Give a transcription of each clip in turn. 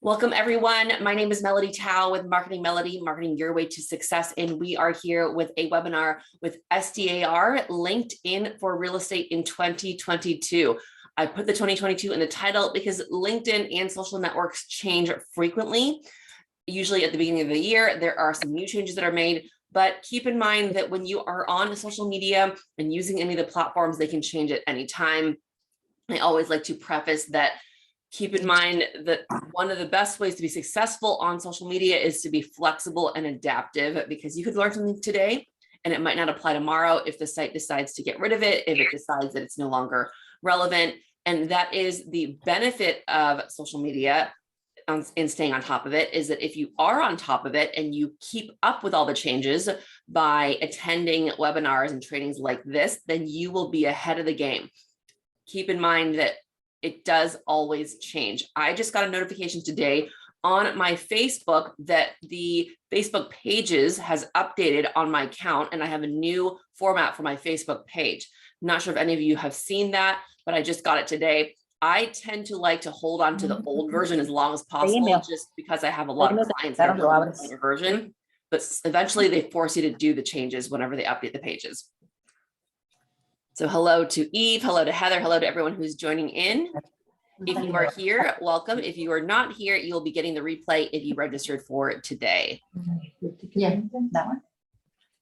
Welcome everyone. My name is Melody Tao with Marketing Melody, Marketing Your Way to Success. And we are here with a webinar with SDAR, LinkedIn for Real Estate in 2022. I put the 2022 in the title because LinkedIn and social networks change frequently. Usually at the beginning of the year, there are some new changes that are made, but keep in mind that when you are on social media and using any of the platforms, they can change at any time. I always like to preface that keep in mind that one of the best ways to be successful on social media is to be flexible and adaptive, because you could learn something today and it might not apply tomorrow if the site decides to get rid of it, if it decides that it's no longer relevant. And that is the benefit of social media and staying on top of it, is that if you are on top of it and you keep up with all the changes by attending webinars and trainings like this, then you will be ahead of the game. Keep in mind that it does always change. I just got a notification today on my Facebook that the Facebook pages has updated on my account and I have a new format for my Facebook page. I'm not sure if any of you have seen that, but I just got it today. I tend to like to hold on to the old version as long as possible, just because I have a lot of clients that are on the older version, but eventually they force you to do the changes whenever they update the pages. So hello to Eve, hello to Heather, hello to everyone who's joining in. If you are here, welcome. If you are not here, you'll be getting the replay if you registered for it today. Yeah, that one.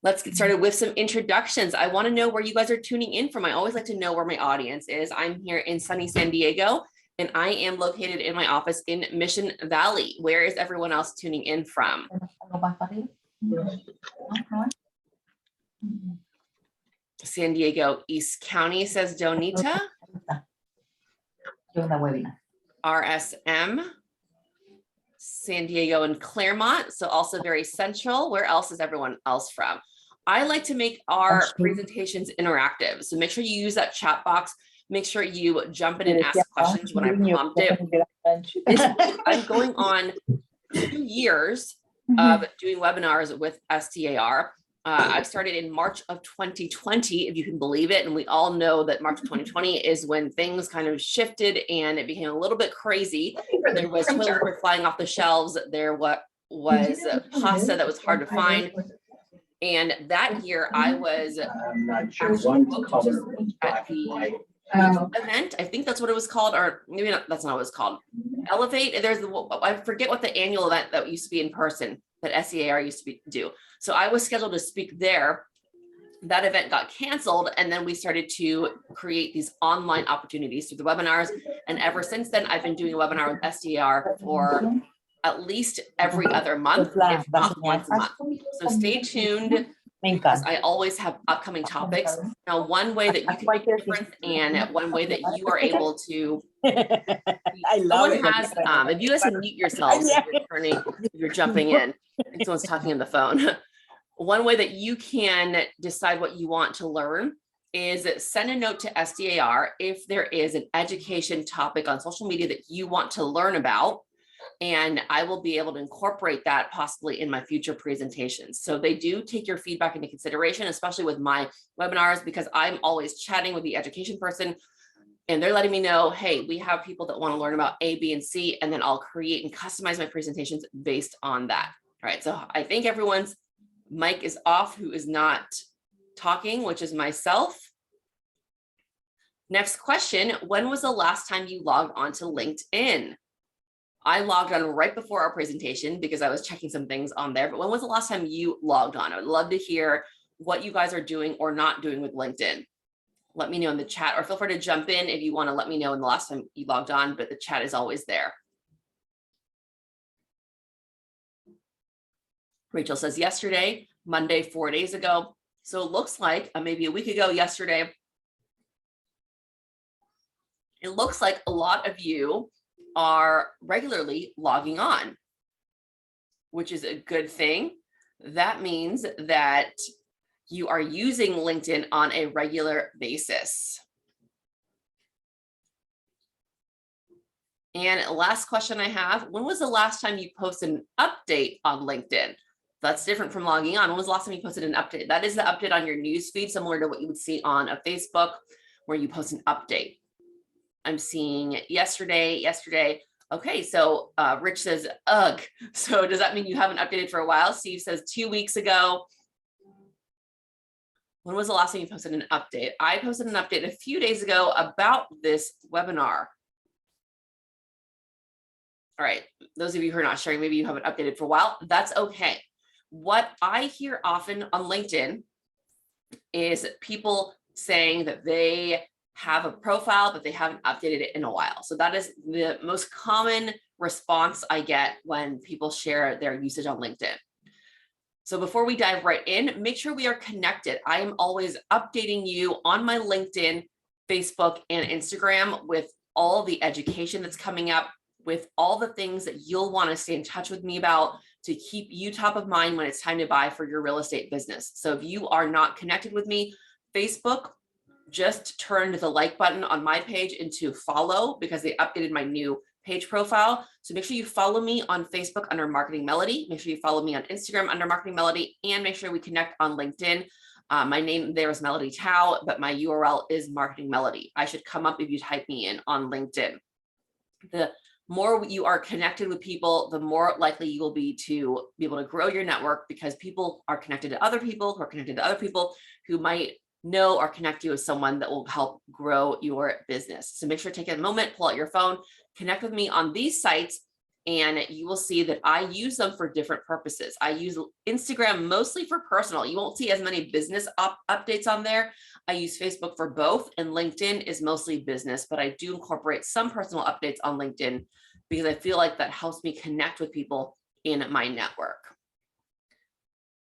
Let's get started with some introductions. I want to know where you guys are tuning in from. I always like to know where my audience is. I'm here in sunny San Diego, and I am located in my office in Mission Valley. Where is everyone else tuning in from? San Diego, East County, says Donita. RSM, San Diego and Claremont, so also very central. Where else is everyone else from? I like to make our presentations interactive, so make sure you use that chat box. Make sure you jump in and ask questions when I prompt it. I'm going on 2 years of doing webinars with SDAR. I started in March of 2020, if you can believe it. And we all know that March of 2020 is when things kind of shifted and it became a little bit crazy. There was toilet paper flying off the shelves. There was pasta that was hard to find. And that year I was actually booked at the event. I think that's what it was called, or maybe not, that's not what it was called. Elevate. There's I forget what the annual event that used to be in person that SDAR used to do. So I was scheduled to speak there. That event got canceled, and then we started to create these online opportunities through the webinars. And ever since then, I've been doing a webinar with SDAR for at least every other month, if not once a month. So stay tuned, because I always have upcoming topics. Now, one way that you can make a difference, and one way that you are able to, I love it. has, if you guys can mute yourselves if you're jumping in. I think someone's talking on the phone. One way that you can decide what you want to learn is send a note to SDAR if there is an education topic on social media that you want to learn about, and I will be able to incorporate that possibly in my future presentations. So they do take your feedback into consideration, especially with my webinars, because I'm always chatting with the education person and they're letting me know, hey, we have people that want to learn about A, B, and C, and then I'll create and customize my presentations based on that. All right, so I think everyone's mic is off who is not talking, which is myself. Next question, when was the last time you logged on to LinkedIn? I logged on right before our presentation because I was checking some things on there, but when was the last time you logged on? I would love to hear what you guys are doing or not doing with LinkedIn. Let me know in the chat, or feel free to jump in if you want to let me know when the last time you logged on, but the chat is always there. Rachel says yesterday, Monday, 4 days ago. So it looks like maybe a week ago yesterday. It looks like a lot of you are regularly logging on, which is a good thing. That means that you are using LinkedIn on a regular basis. And last question I have, when was the last time you posted an update on LinkedIn? That's different from logging on. When was the last time you posted an update? That is the update on your news feed, similar to what you would see on a Facebook, where you post an update. I'm seeing yesterday, Okay, so Rich says, ugh. So does that mean you haven't updated for a while? Steve says 2 weeks ago. When was the last time you posted an update? I posted an update a few days ago about this webinar. All right, those of you who are not sharing, maybe you haven't updated for a while. That's okay. What I hear often on LinkedIn is people saying that they have a profile, but they haven't updated it in a while. So that is the most common response I get when people share their usage on LinkedIn. So before we dive right in, make sure we are connected. I am always updating you on my LinkedIn, Facebook, and Instagram with all the education that's coming up, with all the things that you'll want to stay in touch with me about to keep you top of mind when it's time to buy for your real estate business. So if you are not connected with me, Facebook just turned the like button on my page into follow because they updated my new page profile. So make sure you follow me on Facebook under Marketing Melody. Make sure you follow me on Instagram under Marketing Melody, and make sure we connect on LinkedIn. My name there is Melody Tao, but my URL is Marketing Melody. I should come up if you type me in on LinkedIn. The more you are connected with people, the more likely you will be to be able to grow your network, because people are connected to other people who are connected to other people who might know or connect you with someone that will help grow your business. So make sure to take a moment, pull out your phone, connect with me on these sites, and you will see that I use them for different purposes. I use Instagram mostly for personal. You won't see as many business updates on there. I use Facebook for both, and LinkedIn is mostly business, but I do incorporate some personal updates on LinkedIn because I feel like that helps me connect with people in my network.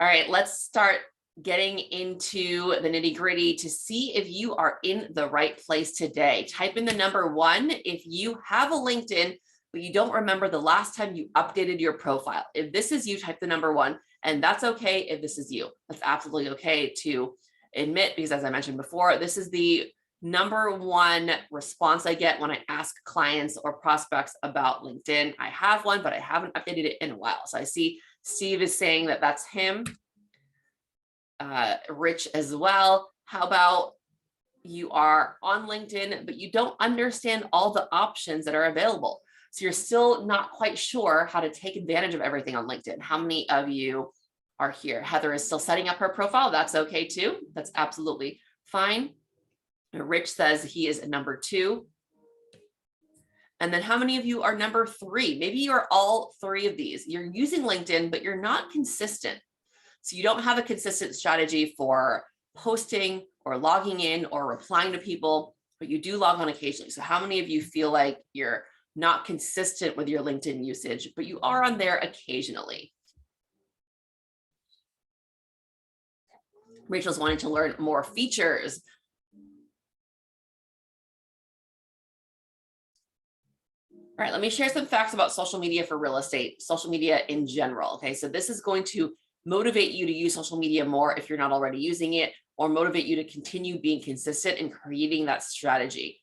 All right, let's start getting into the nitty-gritty to see if you are in the right place today. Type in the number 1 if you have a LinkedIn, but you don't remember the last time you updated your profile. If this is you, type the number 1, and that's okay if this is you. That's absolutely okay to admit, because as I mentioned before, this is the number 1 response I get when I ask clients or prospects about LinkedIn. I have one, but I haven't updated it in a while. So I see Steve is saying that that's him. Rich as well. How about you are on LinkedIn, but you don't understand all the options that are available? So you're still not quite sure how to take advantage of everything on LinkedIn. How many of you are here? Heather is still setting up her profile. That's okay too. That's absolutely fine. Rich says he is number 2. And then how many of you are number 3? Maybe you're all 3 of these. You're using LinkedIn, but you're not consistent. So you don't have a consistent strategy for posting or logging in or replying to people, but you do log on occasionally. So how many of you feel like you're not consistent with your LinkedIn usage, but you are on there occasionally? Rachel's wanting to learn more features. All right, let me share some facts about social media for real estate, social media in general. Okay, so this is going to motivate you to use social media more if you're not already using it, or motivate you to continue being consistent and creating that strategy.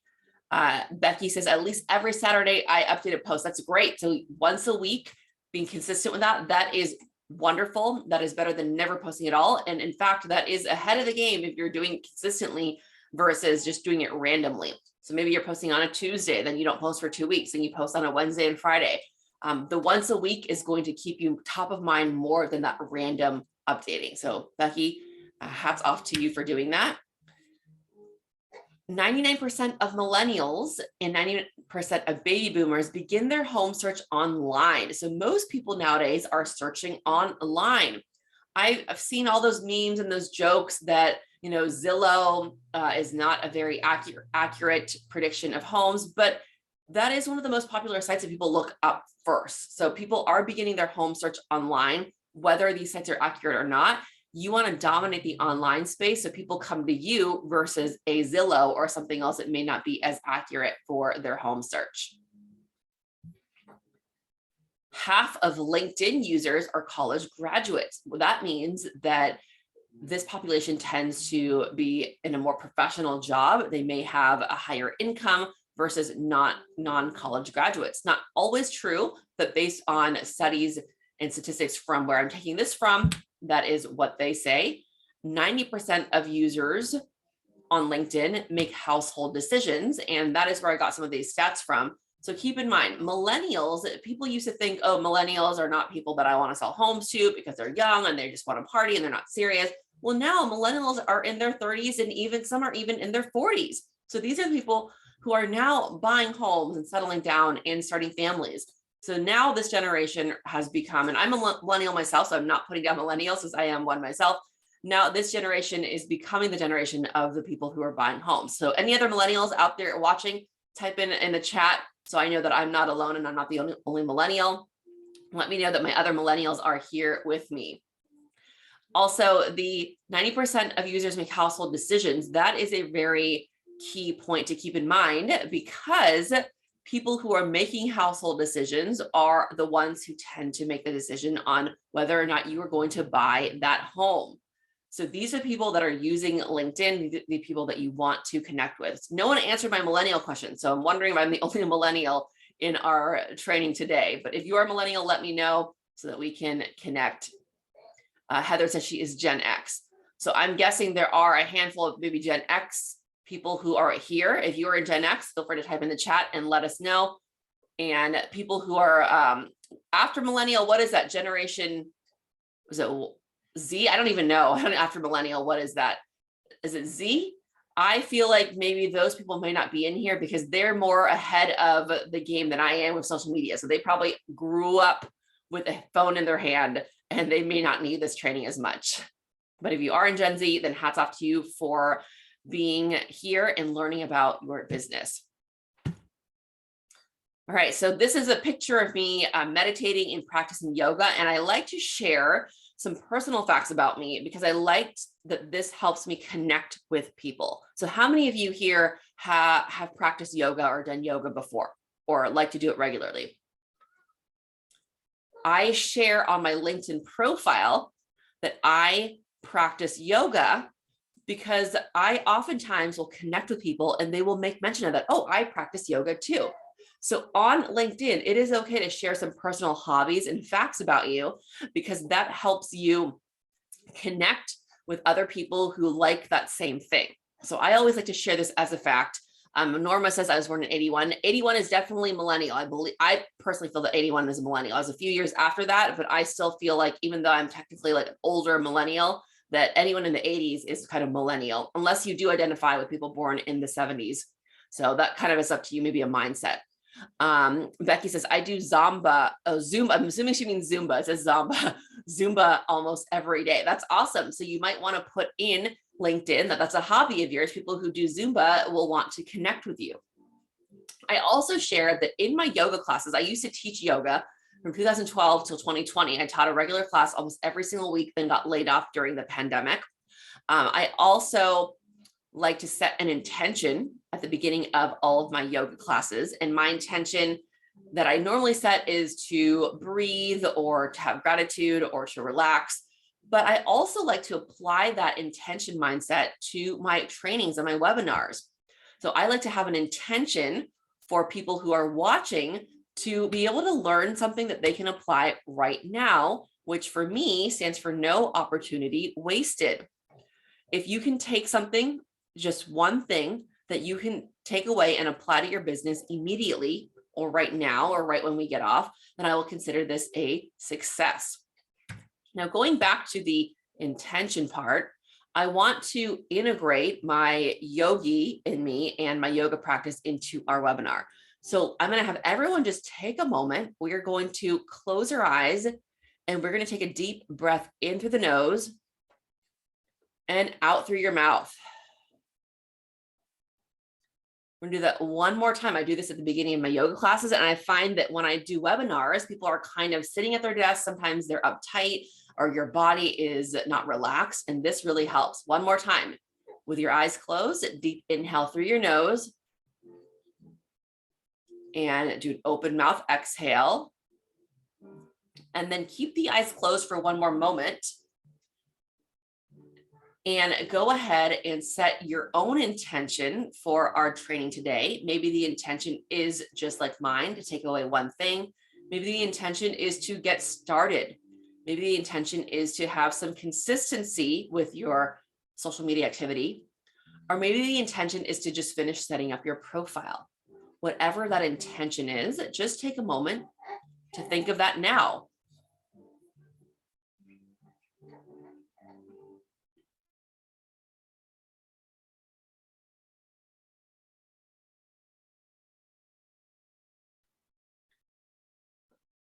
Becky says, at least every Saturday I update a post. That's great. So once a week, being consistent with that, that is wonderful. That is better than never posting at all. And in fact, that is ahead of the game if you're doing it consistently versus just doing it randomly. So maybe you're posting on a Tuesday, then you don't post for 2 weeks, and you post on a Wednesday and Friday. The once a week is going to keep you top of mind more than that random updating. So Becky, hats off to you for doing that. 99% of millennials and 90% of baby boomers begin their home search online. So most people nowadays are searching online. I've seen all those memes and those jokes that, you know, Zillow is not a very accurate prediction of homes, but that is one of the most popular sites that people look up first. So people are beginning their home search online, whether these sites are accurate or not. You want to dominate the online space so people come to you versus a Zillow or something else that may not be as accurate for their home search. Half of LinkedIn users are college graduates. Well, that means that this population tends to be in a more professional job. They may have a higher income versus non-college graduates. Not always true, but based on studies and statistics from where I'm taking this from, that is what they say. 90% of users on LinkedIn make household decisions, and that is where I got some of these stats from. So keep in mind, millennials, people used to think, oh, millennials are not people that I want to sell homes to because they're young and they just want to party and they're not serious. Well, now millennials are in their 30s and even some are even in their 40s. So these are the people who are now buying homes and settling down and starting families. So now this generation has become, and I'm a millennial myself, so I'm not putting down millennials as I am one myself. Now this generation is becoming the generation of the people who are buying homes. So any other millennials out there watching, type in the chat so I know that I'm not alone and I'm not the only millennial. Let me know that my other millennials are here with me. Also, the 90% of users make household decisions. That is a very key point to keep in mind, because people who are making household decisions are the ones who tend to make the decision on whether or not you are going to buy that home. So these are people that are using LinkedIn, the people that you want to connect with. No one answered my millennial question, so I'm wondering if I'm the only millennial in our training today. But if you are a millennial, let me know so that we can connect. Heather says she is Gen X. So I'm guessing there are a handful of maybe Gen X people who are here. If you are in Gen X, feel free to type in the chat and let us know. And people who are after millennial, what is that generation? Was it Z? I don't even know. After millennial, what is that? Is it Z? I feel like maybe those people may not be in here because they're more ahead of the game than I am with social media. So they probably grew up with a phone in their hand and they may not need this training as much. But if you are in Gen Z, then hats off to you for being here and learning about your business. All right, so this is a picture of me meditating and practicing yoga, and I like to share some personal facts about me because I liked that this helps me connect with people. So how many of you here have practiced yoga or done yoga before or like to do it regularly? I share on my LinkedIn profile that I practice yoga because I oftentimes will connect with people and they will make mention of that. Oh, I practice yoga too. So on LinkedIn, it is okay to share some personal hobbies and facts about you because that helps you connect with other people who like that same thing. So I always like to share this as a fact. Norma says I was born in 81. 81 is definitely millennial. I personally feel that 81 is a millennial. I was a few years after that, but I still feel like even though I'm technically like an older millennial, that anyone in the 80s is kind of millennial, unless you do identify with people born in the 70s. So that kind of is up to you, maybe a mindset. Becky says, I do Zumba. Oh, Zumba. I'm assuming she means Zumba. It says Zumba. Zumba almost every day. That's awesome. So you might want to put in LinkedIn that's a hobby of yours. People who do Zumba will want to connect with you. I also shared that in my yoga classes, I used to teach yoga from 2012 till 2020. I taught a regular class almost every single week, then got laid off during the pandemic. I also like to set an intention at the beginning of all of my yoga classes. And my intention that I normally set is to breathe or to have gratitude or to relax. But I also like to apply that intention mindset to my trainings and my webinars. So I like to have an intention for people who are watching to be able to learn something that they can apply right now, which for me stands for no opportunity wasted. If you can take something, just one thing that you can take away and apply to your business immediately or right now or right when we get off, then I will consider this a success. Now, going back to the intention part, I want to integrate my yogi in me and my yoga practice into our webinar. So I'm going to have everyone just take a moment. We are going to close our eyes and we're going to take a deep breath in through the nose and out through your mouth. We're gonna do that one more time. I do this at the beginning of my yoga classes, and I find that when I do webinars, people are kind of sitting at their desk. Sometimes they're uptight or your body is not relaxed, and this really helps. One more time. With your eyes closed, deep inhale through your nose. And do an open mouth exhale. And then keep the eyes closed for one more moment. And go ahead and set your own intention for our training today. Maybe the intention is just like mine, to take away one thing. Maybe the intention is to get started. Maybe the intention is to have some consistency with your social media activity. Or maybe the intention is to just finish setting up your profile. whatever that intention is, just take a moment to think of that now.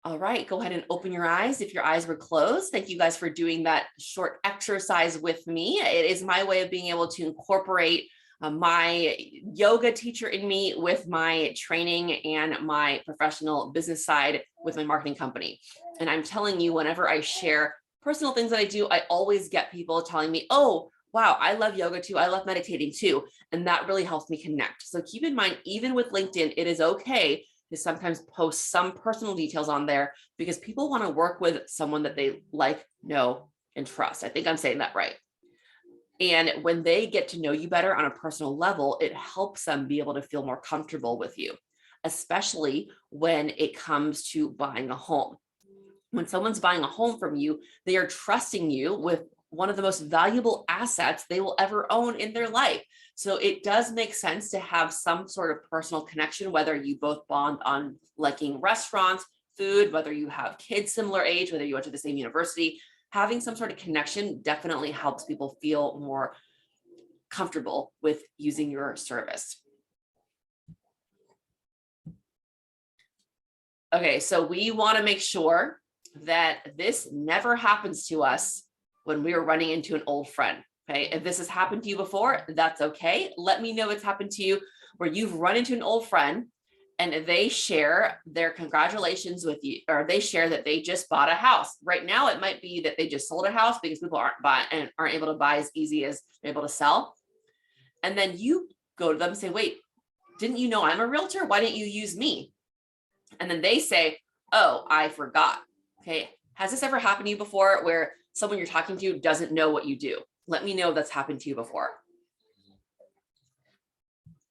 All right, go ahead and open your eyes if your eyes were closed. Thank you guys for doing that short exercise with me. It is my way of being able to incorporate my yoga teacher in me with my training and my professional business side with my marketing company. And I'm telling you, whenever I share personal things that I do, I always get people telling me, oh, wow, I love yoga too. I love meditating too. And that really helps me connect. So keep in mind, even with LinkedIn, it is okay to sometimes post some personal details on there because people want to work with someone that they like, know, and trust. I think I'm saying that right. And when they get to know you better on a personal level, it helps them be able to feel more comfortable with you, especially when it comes to buying a home. When someone's buying a home from you, they are trusting you with one of the most valuable assets they will ever own in their life. So it does make sense to have some sort of personal connection, whether you both bond on liking restaurants, food, whether you have kids similar age, whether you went to the same university. Having some sort of connection definitely helps people feel more comfortable with using your service. Okay, so we want to make sure that this never happens to us when we are running into an old friend. Okay, if this has happened to you before, that's okay. Let me know it's happened to you where you've run into an old friend and they share their congratulations with you, or they share that they just bought a house. Right now, it might be that they just sold a house because people aren't able to buy as easy as they're able to sell. And then you go to them and say, wait, didn't you know I'm a realtor? Why didn't you use me? And then they say, oh, I forgot. Okay, has this ever happened to you before where someone you're talking to doesn't know what you do? Let me know if that's happened to you before.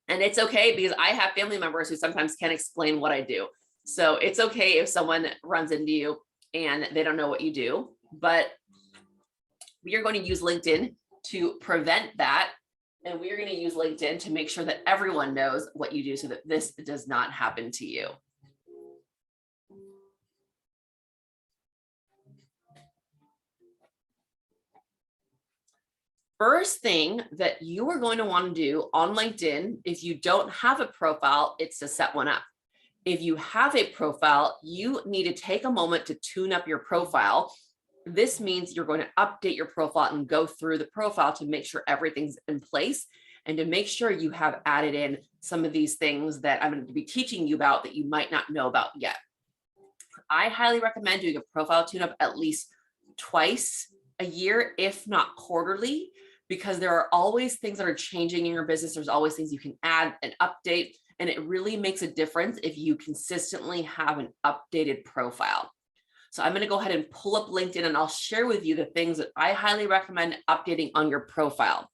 And it's okay because I have family members who sometimes can't explain what I do. So it's okay if someone runs into you and they don't know what you do, but we are going to use LinkedIn to prevent that. And we are going to use LinkedIn to make sure that everyone knows what you do so that this does not happen to you. First thing that you are going to want to do on LinkedIn, if you don't have a profile, it's to set one up. If you have a profile, you need to take a moment to tune up your profile. This means you're going to update your profile and go through the profile to make sure everything's in place and to make sure you have added in some of these things that I'm going to be teaching you about that you might not know about yet. I highly recommend doing a profile tune-up at least twice a year, if not quarterly, because there are always things that are changing in your business. There's always things you can add and update, and it really makes a difference if you consistently have an updated profile. So I'm going to go ahead and pull up LinkedIn and I'll share with you the things that I highly recommend updating on your profile.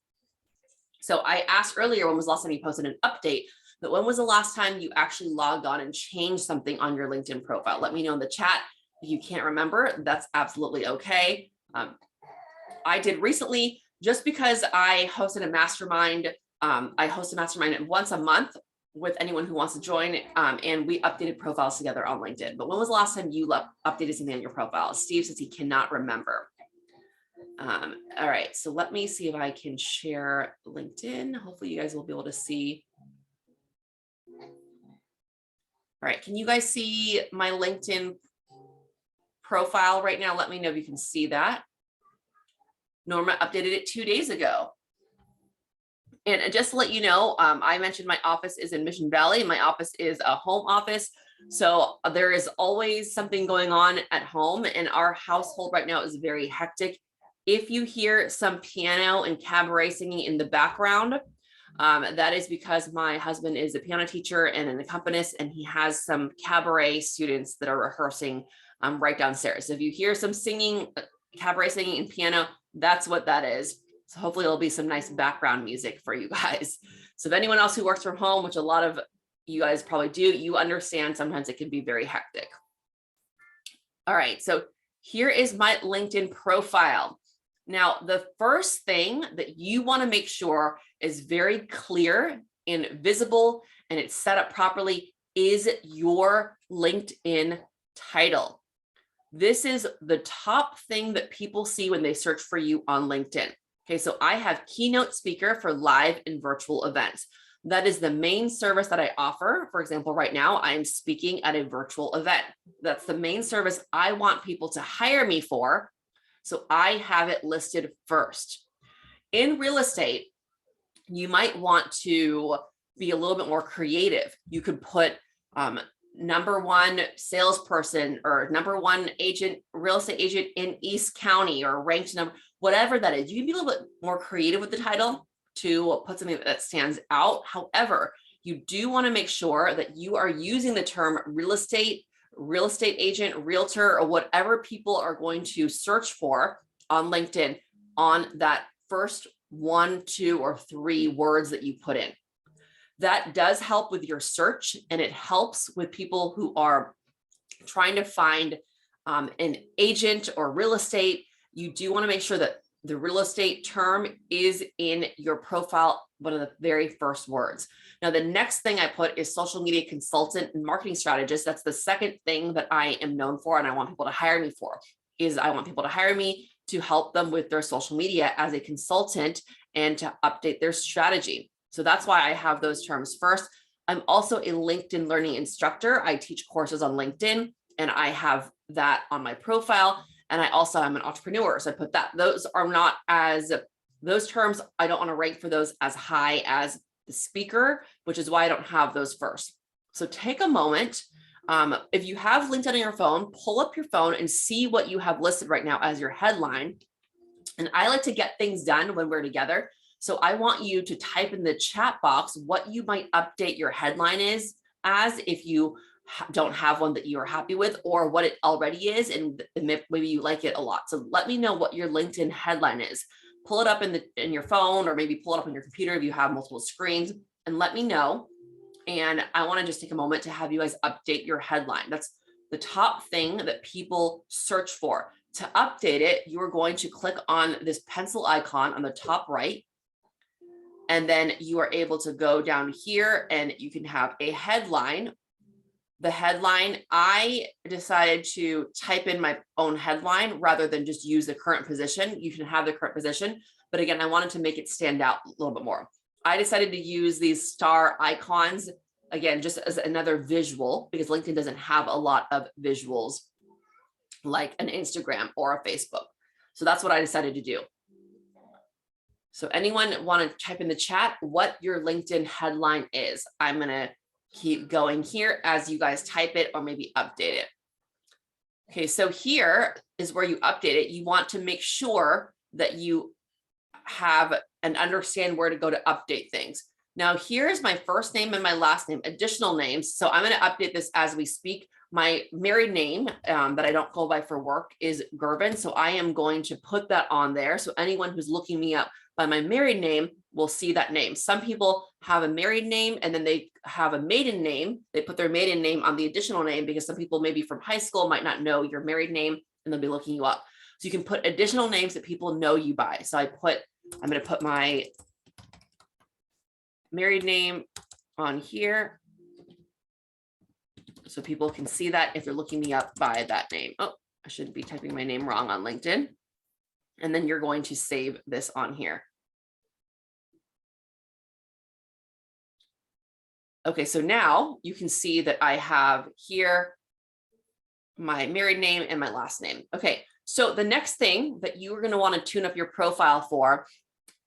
So I asked earlier, when was the last time you posted an update? But when was the last time you actually logged on and changed something on your LinkedIn profile? Let me know in the chat. If you can't remember, that's absolutely okay. I did recently, just because I hosted a mastermind. I host a mastermind once a month with anyone who wants to join, and we updated profiles together on LinkedIn. But when was the last time you updated something on your profile? Steve says he cannot remember. All right, so let me see if I can share LinkedIn. Hopefully you guys will be able to see. All right, can you guys see my LinkedIn profile right now? Let me know if you can see that. Norma updated it 2 days ago. And just to let you know, I mentioned my office is in Mission Valley. My office is a home office. So there is always something going on at home, and our household right now is very hectic. If you hear some piano and cabaret singing in the background, that is because my husband is a piano teacher and an accompanist, and he has some cabaret students that are rehearsing right downstairs. So if you hear some singing, cabaret singing and piano, that's what that is. So hopefully it'll be some nice background music for you guys. So if anyone else who works from home, which a lot of you guys probably do, you understand sometimes it can be very hectic. All right, so here is my LinkedIn profile. Now, the first thing that you want to make sure is very clear and visible and it's set up properly is your LinkedIn title. This is the top thing that people see when they search for you on LinkedIn. Okay, so I have keynote speaker for live and virtual events. That is the main service that I offer. For example, right now I am speaking at a virtual event. That's the main service I want people to hire me for. So I have it listed first. In real estate, you might want to be a little bit more creative. You could put number one salesperson or number one agent, real estate agent in East County, or ranked number, whatever that is. You can be a little bit more creative with the title to put something that stands out. However, you do want to make sure that you are using the term real estate agent, realtor, or whatever people are going to search for on LinkedIn on that first 1, 2, or 3 words that you put in. That does help with your search, and it helps with people who are trying to find an agent or real estate. You do want to make sure that the real estate term is in your profile, one of the very first words. Now, the next thing I put is social media consultant and marketing strategist. That's the second thing that I am known for, and I want people to hire me for, is I want people to hire me to help them with their social media as a consultant and to update their strategy. So that's why I have those terms first. I'm also a LinkedIn learning instructor. I teach courses on LinkedIn, and I have that on my profile. And I also am an entrepreneur. So I put that. Those are not as, those terms, I don't want to rank for those as high as the speaker, which is why I don't have those first. So take a moment. If you have LinkedIn on your phone, pull up your phone and see what you have listed right now as your headline. And I like to get things done when we're together. So I want you to type in the chat box what you might update your headline is as, if you don't have one that you are happy with, or what it already is, and maybe you like it a lot. So let me know what your LinkedIn headline is. Pull it up in your phone, or maybe pull it up on your computer if you have multiple screens, and let me know. And I want to just take a moment to have you guys update your headline. That's the top thing that people search for. To update it, you are going to click on this pencil icon on the top right. And then you are able to go down here and you can have a headline. The headline, I decided to type in my own headline rather than just use the current position. You can have the current position, but again, I wanted to make it stand out a little bit more. I decided to use these star icons, again, just as another visual, because LinkedIn doesn't have a lot of visuals like an Instagram or a Facebook. So that's what I decided to do. So anyone want to type in the chat what your LinkedIn headline is? I'm going to keep going here as you guys type it, or maybe update it. Okay, so here is where you update it. You want to make sure that you have and understand where to go to update things. Now, here's my first name and my last name, additional names. So I'm going to update this as we speak. My married name that I don't go by for work is Gervin. So I am going to put that on there. So anyone who's looking me up by my married name will see that name. Some people have a married name and then they have a maiden name. They put their maiden name on the additional name because some people maybe from high school might not know your married name and they'll be looking you up. So you can put additional names that people know you by. So I'm going to put my married name on here so people can see that if they're looking me up by that name. Oh, I shouldn't be typing my name wrong on LinkedIn. And then you're going to save this on here. Okay, so now you can see that I have here my married name and my last name. Okay, so the next thing that you are going to want to tune up your profile for,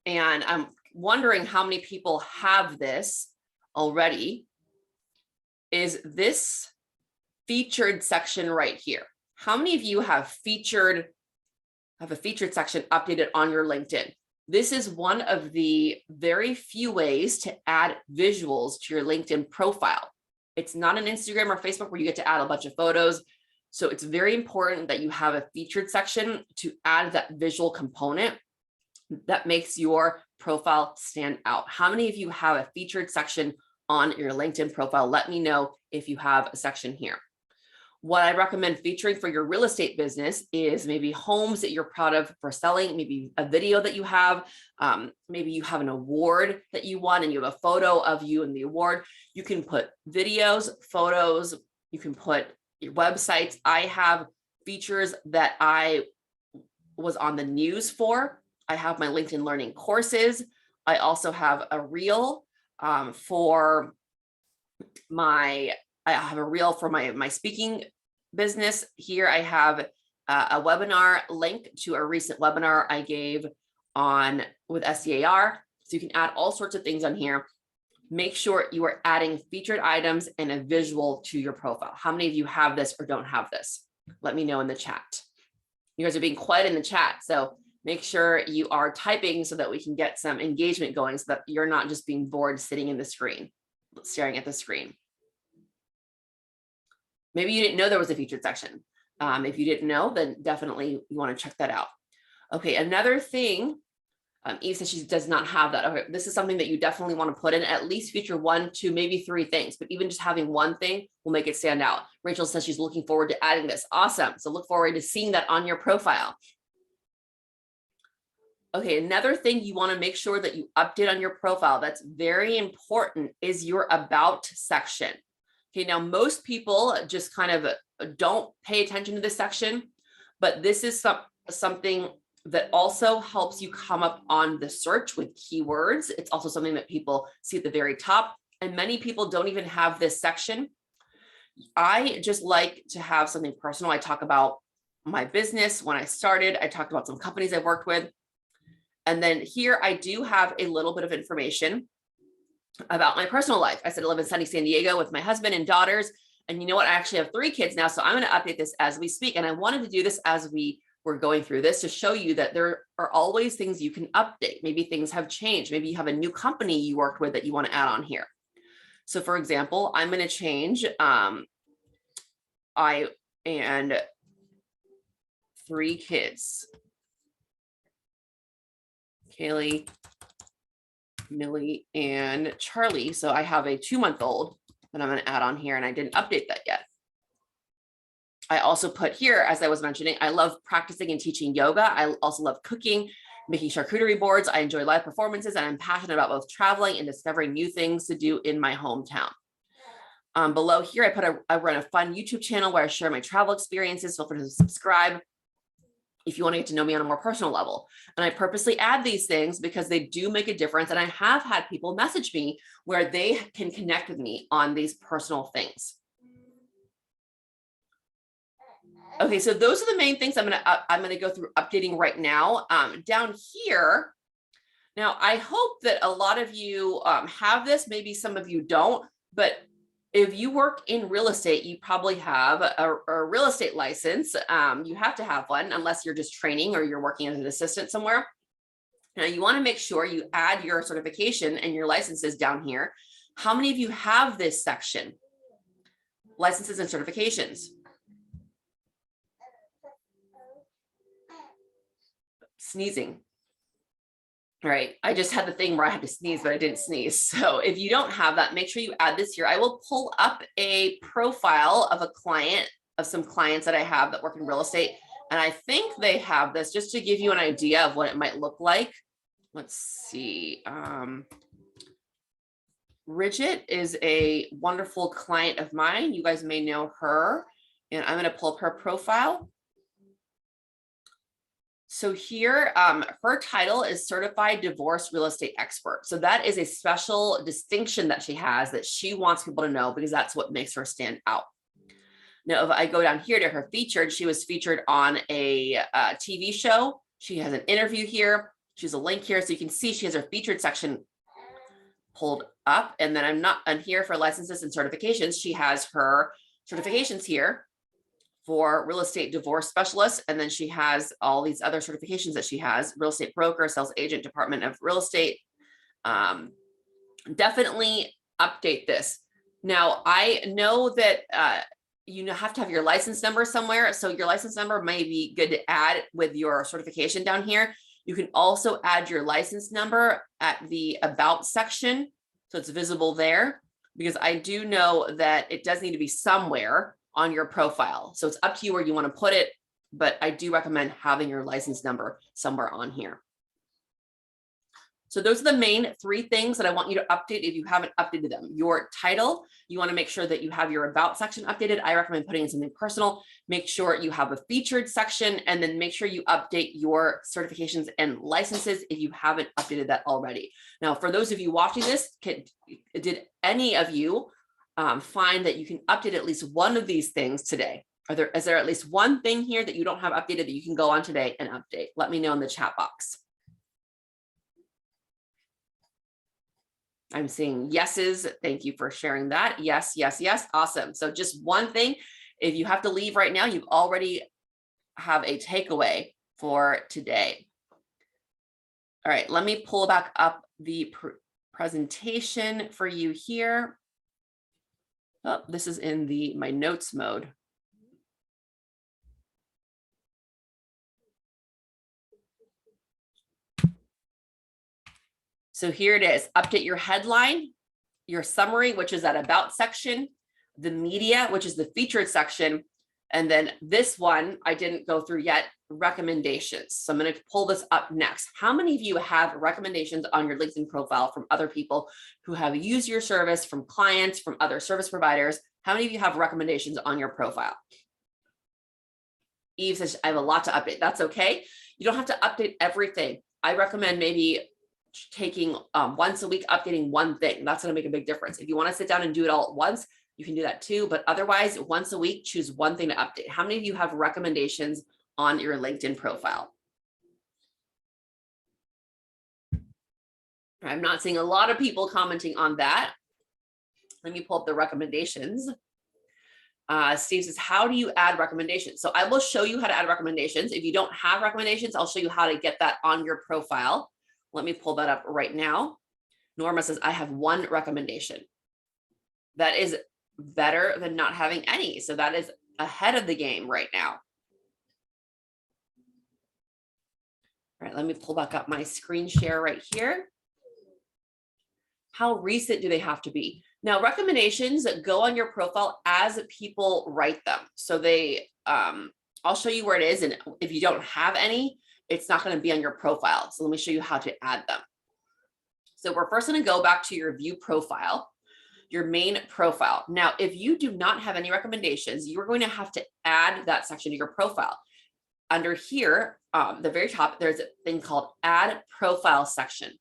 and I'm wondering how many people have this already, is this featured section right here. How many of you have a featured section updated on your LinkedIn? This is one of the very few ways to add visuals to your LinkedIn profile. It's not an Instagram or Facebook where you get to add a bunch of photos. So it's very important that you have a featured section to add that visual component that makes your profile stand out. How many of you have a featured section on your LinkedIn profile? Let me know if you have a section here. What I recommend featuring for your real estate business is maybe homes that you're proud of for selling, maybe a video that you have, maybe you have an award that you won and you have a photo of you in the award. You can put videos, photos, you can put your websites. I have features that I was on the news for. I have my LinkedIn Learning courses. I also have a reel for my speaking business. Here I have a webinar link to a recent webinar I gave with SDAR. So you can add all sorts of things on here. Make sure you are adding featured items and a visual to your profile. How many of you have this or don't have this? Let me know in the chat. You guys are being quiet in the chat, so make sure you are typing so that we can get some engagement going so that you're not just being bored sitting in the screen, staring at the screen. Maybe you didn't know there was a featured section. If you didn't know, then definitely you want to check that out. Okay, another thing, Eve says she does not have that. Okay, this is something that you definitely want to put in, at least feature 1, 2, maybe 3 things, but even just having one thing will make it stand out. Rachel says she's looking forward to adding this. Awesome. So look forward to seeing that on your profile. Okay, another thing you want to make sure that you update on your profile that's very important is your about section. Okay, now most people just kind of don't pay attention to this section, but this is something that also helps you come up on the search with keywords. It's also something that people see at the very top, and many people don't even have this section. I just like to have something personal. I talk about my business. When I started, I talked about some companies I've worked with. And then here I do have a little bit of information about my personal life. I said I live in sunny San Diego with my husband and daughters. And you know what? I actually have 3 kids now. So I'm going to update this as we speak. And I wanted to do this as we were going through this to show you that there are always things you can update. Maybe things have changed. Maybe you have a new company you worked with that you want to add on here. So for example, I'm going to change I and 3 kids. Kaylee, Millie, and Charlie. So I have a 2-month-old that I'm going to add on here, and I didn't update that yet. I also put here, as I was mentioning, I love practicing and teaching yoga. I also love cooking, making charcuterie boards. I enjoy live performances, and I'm passionate about both traveling and discovering new things to do in my hometown. Below here, I run a fun YouTube channel where I share my travel experiences. Feel free to subscribe if you want to get to know me on a more personal level. And I purposely add these things because they do make a difference. And I have had people message me where they can connect with me on these personal things. Okay, so those are the main things I'm gonna go through updating right now. Down here, now I hope that a lot of you have this, maybe some of you don't, but if you work in real estate, you probably have a real estate license. You have to have one unless you're just training or you're working as an assistant somewhere. Now you want to make sure you add your certification and your licenses down here. How many of you have this section? Licenses and certifications. Sneezing. All right, I just had the thing where I had to sneeze, but I didn't sneeze. So if you don't have that, make sure you add this here. I will pull up a profile of some clients that I have that work in real estate. And I think they have this just to give you an idea of what it might look like. Let's see. Bridget is a wonderful client of mine. You guys may know her, and I'm going to pull up her profile. So here, her title is Certified Divorce Real Estate Expert. So that is a special distinction that she has that she wants people to know because that's what makes her stand out. Now, if I go down here to her featured, she was featured on a TV show. She has an interview here. She has a link here. So you can see she has her featured section pulled up. And then I'm here for licenses and certifications. She has her certifications here for real estate divorce specialist. And then she has all these other certifications that she has: real estate broker, sales agent, Department of Real Estate. Definitely update this. Now, I know that you have to have your license number somewhere. So your license number may be good to add with your certification down here. You can also add your license number at the about section, so it's visible there, because I do know that it does need to be somewhere. on your profile. So it's up to you where you want to put it, but I do recommend having your license number somewhere on here. So those are the main 3 things that I want you to update if you haven't updated them. Your title, you want to make sure that you have your about section updated. I recommend putting in something personal. Make sure you have a featured section, and then make sure you update your certifications and licenses if you haven't updated that already. Now, for those of you watching this, did any of you find that you can update at least one of these things today? Is there at least one thing here that you don't have updated that you can go on today and update? Let me know in the chat box. I'm seeing yeses. Thank you for sharing that. Yes, yes, yes. Awesome. So just one thing. If you have to leave right now, you already have a takeaway for today. All right, let me pull back up the presentation for you here. Oh, this is in my notes mode. So here it is. Update your headline, your summary, which is that about section, the media, which is the featured section, and then this one I didn't go through yet, recommendations. So I'm going to pull this up next. How many of you have recommendations on your LinkedIn profile from other people who have used your service, from clients, from other service providers? How many of you have recommendations on your profile? Eve says, I have a lot to update. That's okay. You don't have to update everything. I recommend maybe taking once a week, updating one thing. That's going to make a big difference. If you want to sit down and do it all at once, you can do that too. But otherwise, once a week, choose one thing to update. How many of you have recommendations on your LinkedIn profile? I'm not seeing a lot of people commenting on that. Let me pull up the recommendations. Steve says, how do you add recommendations? So I will show you how to add recommendations. If you don't have recommendations, I'll show you how to get that on your profile. Let me pull that up right now. Norma says, I have one recommendation. That is better than not having any. So that is ahead of the game right now. All right, let me pull back up my screen share right here. How recent do they have to be? Now, recommendations go on your profile as people write them. So they, I'll show you where it is. And if you don't have any, it's not going to be on your profile. So let me show you how to add them. So we're first going to go back to your view profile, your main profile. Now, if you do not have any recommendations, you're going to have to add that section to your profile. Under here, the very top, there's a thing called add profile section.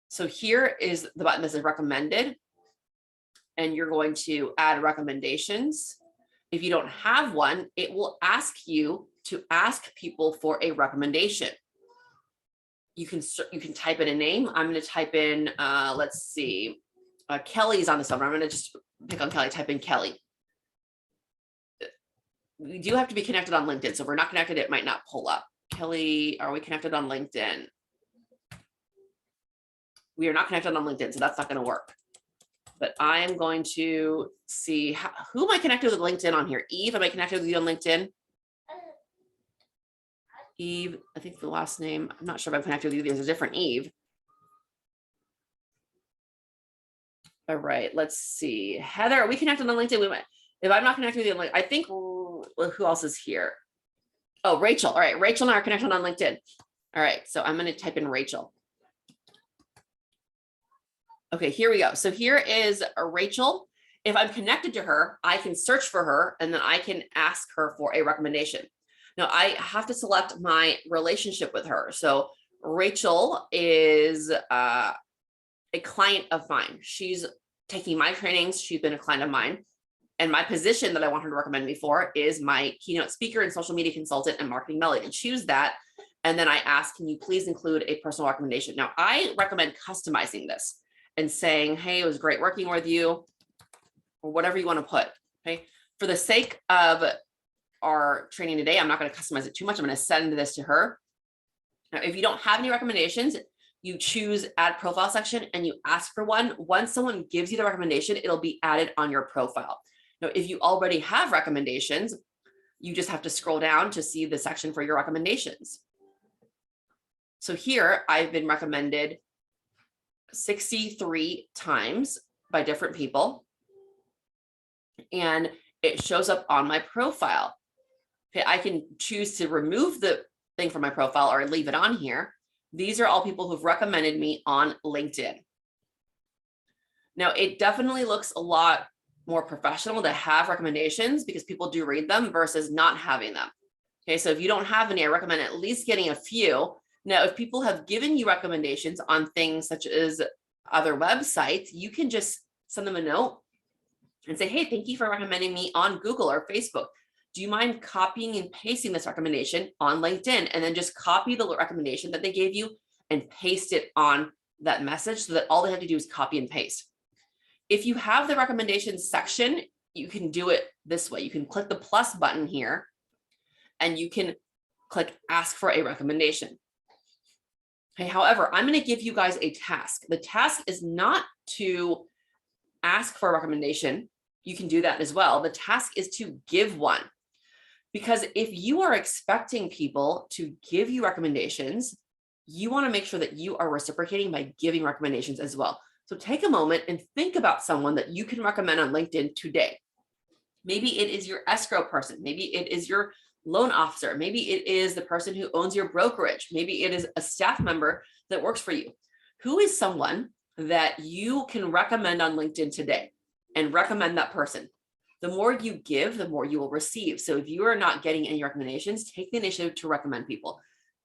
So here is the button that says recommended, and you're going to add recommendations. If you don't have one, it will ask you to ask people for a recommendation. You can type in a name. I'm going to type in, let's see, Kelly's on this one. I'm going to just pick on Kelly, type in Kelly. We do have to be connected on LinkedIn. So if we're not connected, it might not pull up. Kelly, are we connected on LinkedIn? We are not connected on LinkedIn, so that's not going to work. But I am going to see, who am I connected with LinkedIn on here? Eve, am I connected with you on LinkedIn? Eve, I think the last name, I'm not sure if I'm connected with you. There's a different Eve. All right, let's see. Heather, are we connected on LinkedIn? If I'm not connected with you on LinkedIn, I think, who else is here? Oh, Rachel. All right, Rachel and I are connected on LinkedIn. All right, so I'm going to type in Rachel. Okay, here we go. So here is Rachel. If I'm connected to her, I can search for her and then I can ask her for a recommendation. Now I have to select my relationship with her. So Rachel is a client of mine. She's taking my trainings. She's been a client of mine. And my position that I want her to recommend me for is my keynote speaker and social media consultant and marketing melody. And choose that. And then I ask, can you please include a personal recommendation? Now I recommend customizing this and saying, hey, it was great working with you, or whatever you want to put, okay? For the sake of our training today, I'm not going to customize it too much. I'm going to send this to her. Now, if you don't have any recommendations, you choose add profile section and you ask for one. Once someone gives you the recommendation, it'll be added on your profile. Now, if you already have recommendations, you just have to scroll down to see the section for your recommendations. So here I've been recommended 63 times by different people. And it shows up on my profile. Okay, I can choose to remove the thing from my profile or leave it on here. These are all people who've recommended me on LinkedIn. Now, it definitely looks a lot more professional to have recommendations because people do read them versus not having them. Okay, so if you don't have any, I recommend at least getting a few. Now, if people have given you recommendations on things such as other websites, you can just send them a note and say, hey, thank you for recommending me on Google or Facebook. Do you mind copying and pasting this recommendation on LinkedIn? And then just copy the recommendation that they gave you and paste it on that message so that all they have to do is copy and paste. If you have the recommendations section, you can do it this way. You can click the plus button here and you can click ask for a recommendation. Okay, however, I'm going to give you guys a task. The task is not to ask for a recommendation. You can do that as well. The task is to give one. Because if you are expecting people to give you recommendations, you want to make sure that you are reciprocating by giving recommendations as well. So take a moment and think about someone that you can recommend on LinkedIn today. Maybe it is your escrow person. Maybe it is your loan officer. Maybe it is the person who owns your brokerage. Maybe it is a staff member that works for you. Who is someone that you can recommend on LinkedIn today and recommend that person? The more you give, the more you will receive. So if you are not getting any recommendations, take the initiative to recommend people.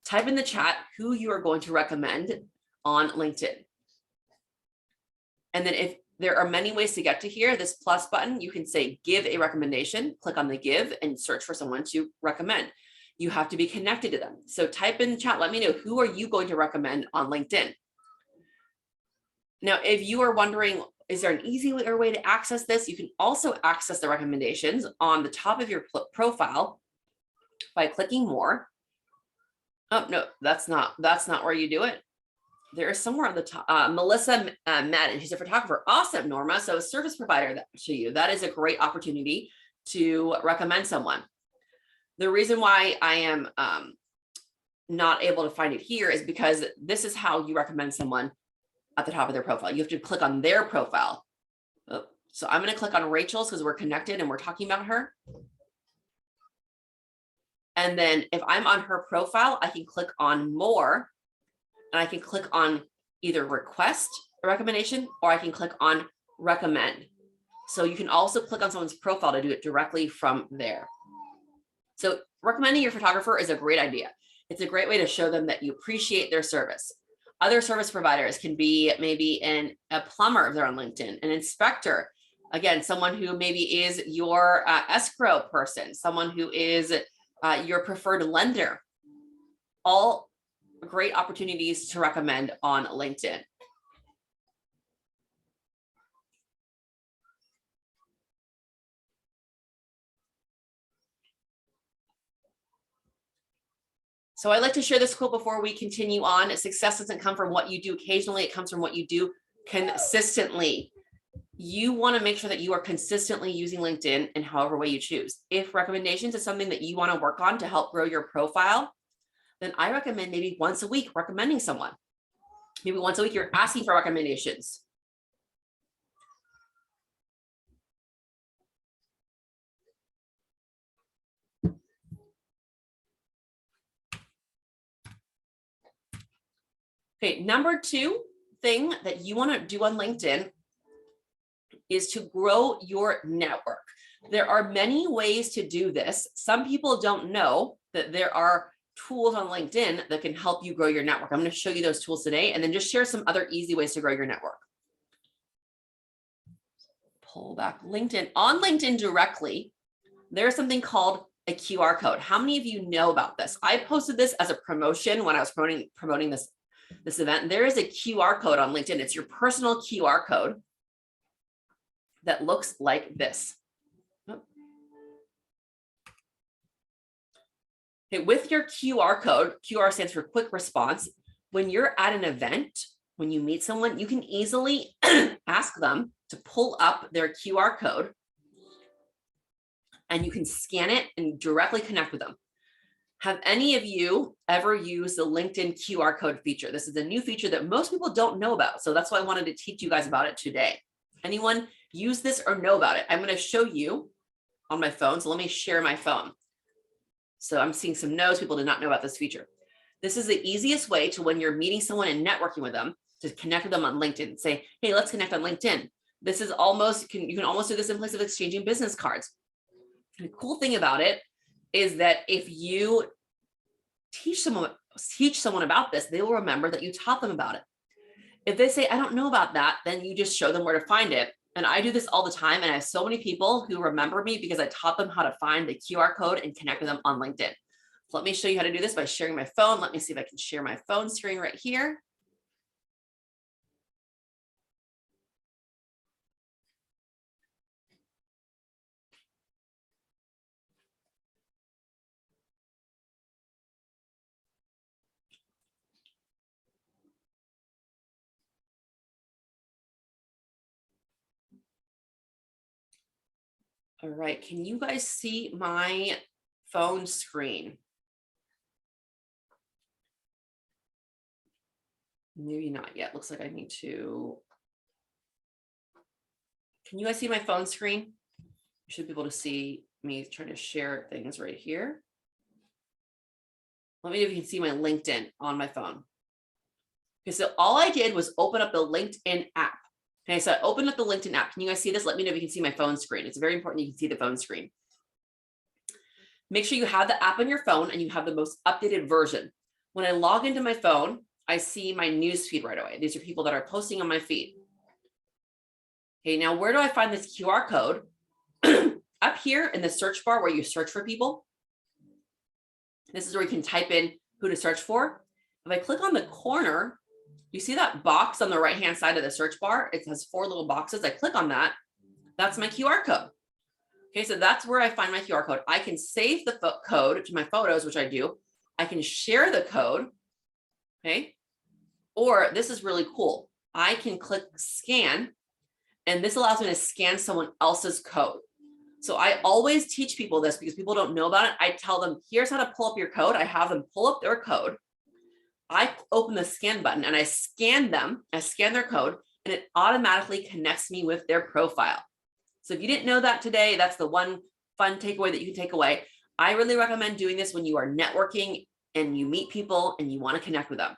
Type in the chat who you are going to recommend on LinkedIn. And then if there are many ways to get to here, this plus button, you can say give a recommendation, click on the give and search for someone to recommend. You have to be connected to them. So type in the chat, let me know who are you going to recommend on LinkedIn. Now, if you are wondering, is there an easier way to access this? You can also access the recommendations on the top of your profile by clicking more. Oh, no, that's not where you do it. There is somewhere on the top, Melissa Madden, she's a photographer. Awesome, Norma. So a service provider to you, that is a great opportunity to recommend someone. The reason why I am not able to find it here is because this is how you recommend someone at the top of their profile. You have to click on their profile. So I'm going to click on Rachel's because we're connected and we're talking about her. And then if I'm on her profile, I can click on more and I can click on either request a recommendation or I can click on recommend. So you can also click on someone's profile to do it directly from there. So recommending your photographer is a great idea. It's a great way to show them that you appreciate their service. Other service providers can be maybe a plumber if they're on LinkedIn, an inspector, again, someone who maybe is your escrow person, someone who is your preferred lender. All great opportunities to recommend on LinkedIn. So I like to share this quote before we continue on. Success doesn't come from what you do occasionally, it comes from what you do consistently. You want to make sure that you are consistently using LinkedIn in however way you choose. If recommendations is something that you want to work on to help grow your profile, then I recommend maybe once a week recommending someone. Maybe once a week you're asking for recommendations. Okay, number 2 thing that you want to do on LinkedIn is to grow your network. There are many ways to do this. Some people don't know that there are tools on LinkedIn that can help you grow your network. I'm going to show you those tools today and then just share some other easy ways to grow your network. Pull back LinkedIn. On LinkedIn directly, there's something called a QR code. How many of you know about this? I posted this as a promotion when I was promoting this event. There is a QR code on LinkedIn. It's your personal QR code that looks like this. Okay, with your QR code, QR stands for quick response. When you're at an event, when you meet someone, you can easily ask them to pull up their QR code and you can scan it and directly connect with them. Have any of you ever used the LinkedIn QR code feature? This is a new feature that most people don't know about. So that's why I wanted to teach you guys about it today. Anyone use this or know about it? I'm going to show you on my phone. So let me share my phone. So I'm seeing some no's. People did not know about this feature. This is the easiest way to, when you're meeting someone and networking with them, to connect with them on LinkedIn. Say, hey, let's connect on LinkedIn. This is almost, you can almost do this in place of exchanging business cards. And the cool thing about it is that if you teach someone about this, they will remember that you taught them about it. If they say, I don't know about that, then you just show them where to find it. And I do this all the time. And I have so many people who remember me because I taught them how to find the QR code and connect with them on LinkedIn. So let me show you how to do this by sharing my phone. Let me see if I can share my phone screen right here. All right, can you guys see my phone screen? Maybe not yet. Looks like I need to. Can you guys see my phone screen? You should be able to see me trying to share things right here. Let me know if you can see my LinkedIn on my phone. Okay, so all I did was open up the LinkedIn app. Okay, so I opened up the LinkedIn app. Can you guys see this? Let me know if you can see my phone screen. It's very important you can see the phone screen. Make sure you have the app on your phone and you have the most updated version. When I log into my phone, I see my news feed right away. These are people that are posting on my feed. Okay, now where do I find this QR code? Up here in the search bar where you search for people. This is where you can type in who to search for. If I click on the corner, you see that box on the right-hand side of the search bar? It has 4 little boxes. I click on that. That's my QR code. Okay, so that's where I find my QR code. I can save the code to my photos, which I do. I can share the code, okay? Or this is really cool. I can click scan, and this allows me to scan someone else's code. So I always teach people this because people don't know about it. I tell them, here's how to pull up your code. I have them pull up their code. I open the scan button and I scan them. I scan their code and it automatically connects me with their profile. So if you didn't know that today, that's the one fun takeaway that you can take away. I really recommend doing this when you are networking and you meet people and you want to connect with them.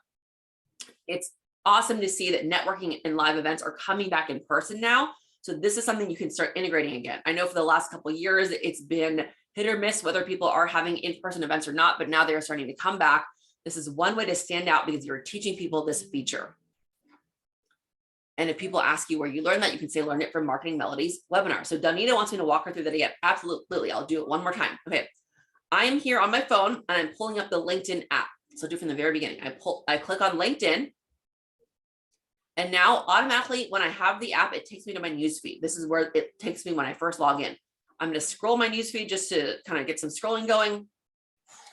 It's awesome to see that networking and live events are coming back in person now. So this is something you can start integrating again. I know for the last couple of years, it's been hit or miss whether people are having in-person events or not, but now they're starting to come back. This is one way to stand out because you're teaching people this feature. And if people ask you where you learned that, you can say, learn it from Marketing Melody's webinar. So Donita wants me to walk her through that again. Absolutely. I'll do it one more time. Okay. I am here on my phone and I'm pulling up the LinkedIn app. So I'll do it from the very beginning. I click on LinkedIn. And now automatically when I have the app, it takes me to my newsfeed. This is where it takes me when I first log in. I'm going to scroll my newsfeed just to kind of get some scrolling going.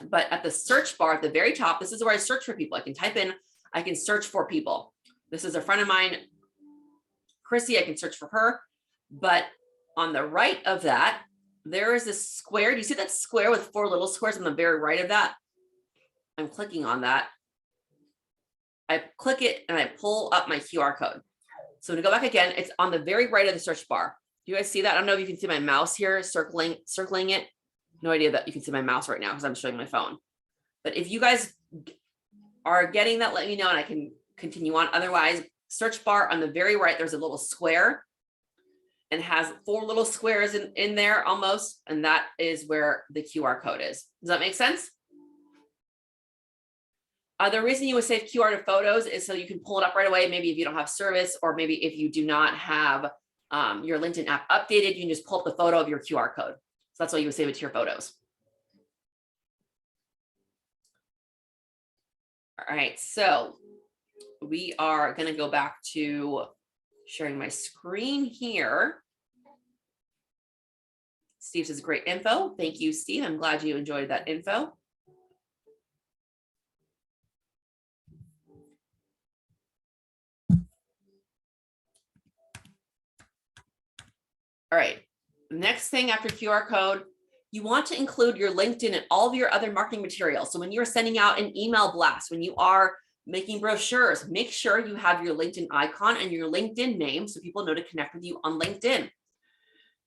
But at the search bar at the very top, this is where I search for people. I can type in, I can search for people. This is a friend of mine, Chrissy, I can search for her. But on the right of that, there is this square. Do you see that square with 4 little squares on the very right of that? I'm clicking on that. I click it and I pull up my QR code. So to go back again, it's on the very right of the search bar. Do you guys see that? I don't know if you can see my mouse here circling it. No idea that you can see my mouse right now because I'm showing my phone. But if you guys are getting that, let me know and I can continue on. Otherwise, search bar on the very right, there's a little square and has 4 little squares in there almost. And that is where the QR code is. Does that make sense? The reason you would save QR to photos is so you can pull it up right away. Maybe if you don't have service, or maybe if you do not have your LinkedIn app updated, you can just pull up the photo of your QR code. So that's why you would save it to your photos. All right, so we are going to go back to sharing my screen here. Steve says great info. Thank you, Steve. I'm glad you enjoyed that info. All right, next thing after QR code, you want to include your LinkedIn and all of your other marketing materials. So when you're sending out an email blast, when you are making brochures, make sure you have your LinkedIn icon and your LinkedIn name so people know to connect with you on LinkedIn.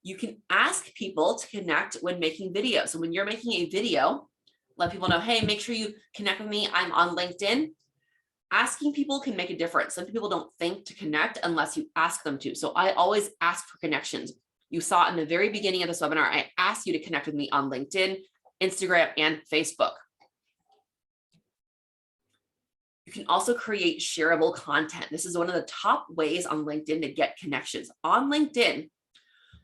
You can ask people to connect when making videos. So when you're making a video, let people know, hey, make sure you connect with me. I'm on LinkedIn. Asking people can make a difference. Some people don't think to connect unless you ask them to. So I always ask for connections. You saw in the very beginning of this webinar, I asked you to connect with me on LinkedIn, Instagram, and Facebook. You can also create shareable content. This is one of the top ways on LinkedIn to get connections. On LinkedIn,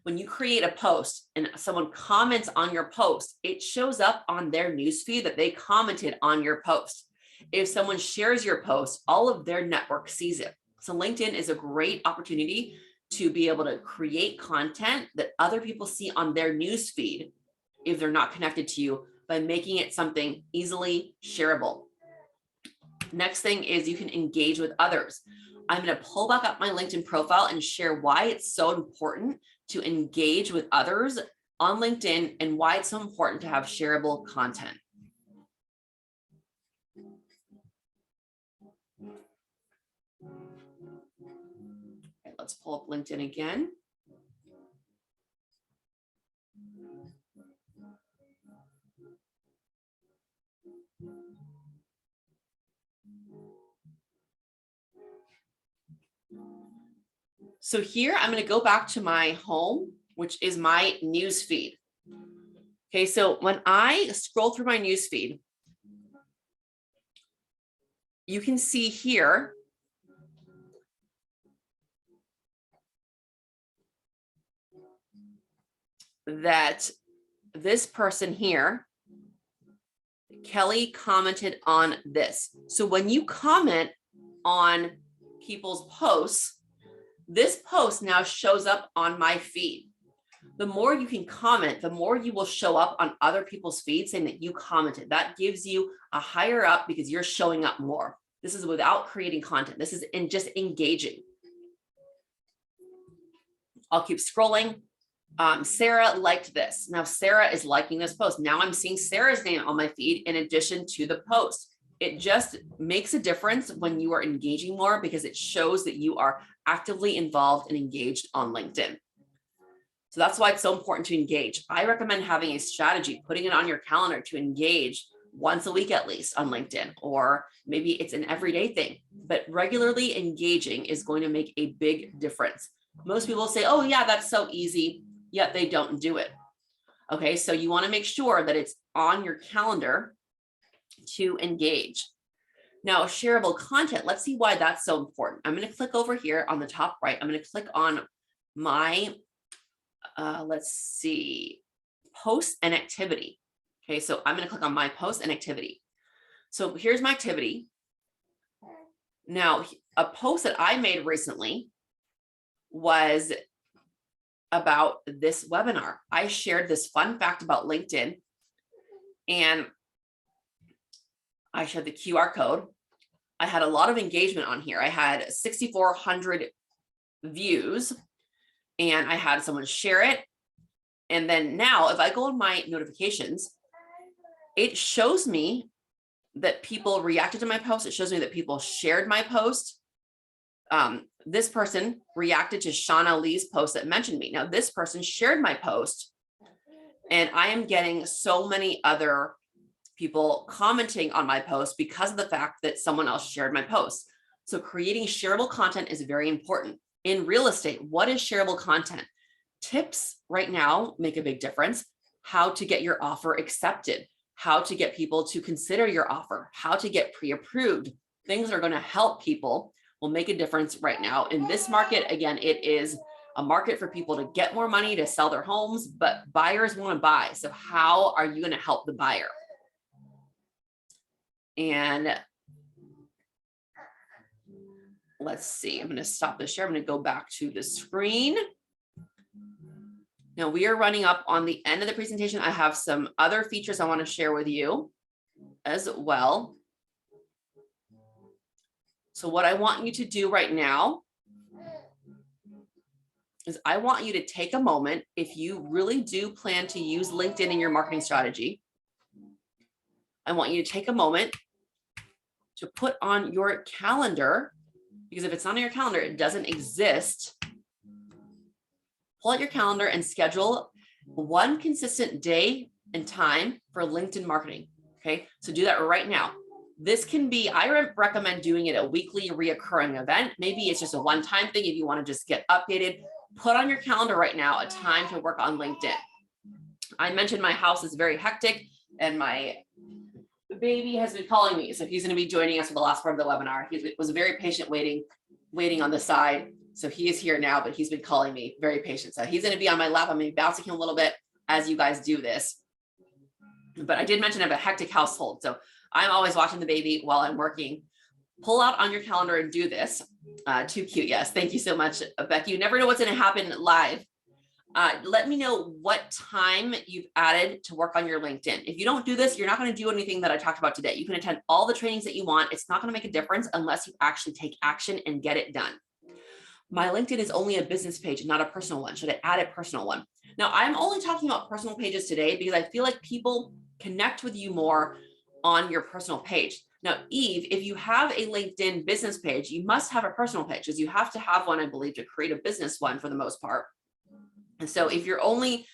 when you create a post and someone comments on your post, it shows up on their newsfeed that they commented on your post. If someone shares your post, all of their network sees it. So LinkedIn is a great opportunity to be able to create content that other people see on their newsfeed if they're not connected to you, by making it something easily shareable. Next thing is you can engage with others. I'm going to pull back up my LinkedIn profile and share why it's so important to engage with others on LinkedIn and why it's so important to have shareable content. Okay, let's pull up LinkedIn again. So here I'm going to go back to my home, which is my news feed. Okay, so when I scroll through my news feed, you can see here that this person here, Kelly, commented on this. So when you comment on people's posts, this post now shows up on my feed. The more you can comment, the more you will show up on other people's feeds saying that you commented. That gives you a higher up because you're showing up more. This is without creating content. This is in just engaging. I'll keep scrolling. Sarah liked this. Now Sarah is liking this post. Now I'm seeing Sarah's name on my feed in addition to the post. It just makes a difference when you are engaging more because it shows that you are actively involved and engaged on LinkedIn. So that's why it's so important to engage. I recommend having a strategy, putting it on your calendar to engage once a week at least on LinkedIn, or maybe it's an everyday thing, but regularly engaging is going to make a big difference. Most people say, oh yeah, that's so easy, yet they don't do it. Okay, so you want to make sure that it's on your calendar to engage. Now, shareable content, let's see why that's so important. I'm going to click over here on the top right. I'm going to click on my, let's see, post and activity. Okay, so I'm going to click on my post and activity. So here's my activity. Now, a post that I made recently was about this webinar. I shared this fun fact about LinkedIn, and I shared the QR code. I had a lot of engagement on here. I had 6,400 views, and I had someone share it. And then now if I go on my notifications, it shows me that people reacted to my post. It shows me that people shared my post. This person reacted to Shauna Lee's post that mentioned me. Now this person shared my post, and I am getting so many other people commenting on my post because of the fact that someone else shared my post. So creating shareable content is very important. In real estate, what is shareable content? Tips right now make a big difference. How to get your offer accepted, how to get people to consider your offer, how to get pre-approved. Things that are going to help people will make a difference right now. In this market, again, it is a market for people to get more money to sell their homes, but buyers want to buy. So how are you going to help the buyer? And let's see, I'm going to stop the share. I'm going to go back to the screen. Now we are running up on the end of the presentation. I have some other features I want to share with you as well. So what I want you to do right now is I want you to take a moment. If you really do plan to use LinkedIn in your marketing strategy, I want you to take a moment to put on your calendar, because if it's not on your calendar, it doesn't exist. pull out your calendar and schedule one consistent day and time for LinkedIn marketing. Okay, so do that right now. This can be, I recommend doing it a weekly reoccurring event. Maybe it's just a one-time thing if you want to just get updated. Put on your calendar right now a time to work on LinkedIn. I mentioned my house is very hectic and my baby has been calling me. So he's going to be joining us for the last part of the webinar. He was very patient waiting on the side. So he is here now, but he's been calling me, very patient. So he's going to be on my lap. I'm going to be bouncing him a little bit as you guys do this. But I did mention I have a hectic household. So I'm always watching the baby while I'm working. Pull out on your calendar and do this. Too cute. Yes. Thank you so much, Becky. You never know what's going to happen live. Let me know what time you've added to work on your LinkedIn. If you don't do this, you're not going to do anything that I talked about today. You can attend all the trainings that you want. It's not going to make a difference unless you actually take action and get it done. My LinkedIn is only a business page, not a personal one. Should I add a personal one? Now, I'm only talking about personal pages today because I feel like people connect with you more on your personal page. Now, Eve, if you have a LinkedIn business page, you must have a personal page because you have to have one, I believe, to create a business one for the most part. And so if you're only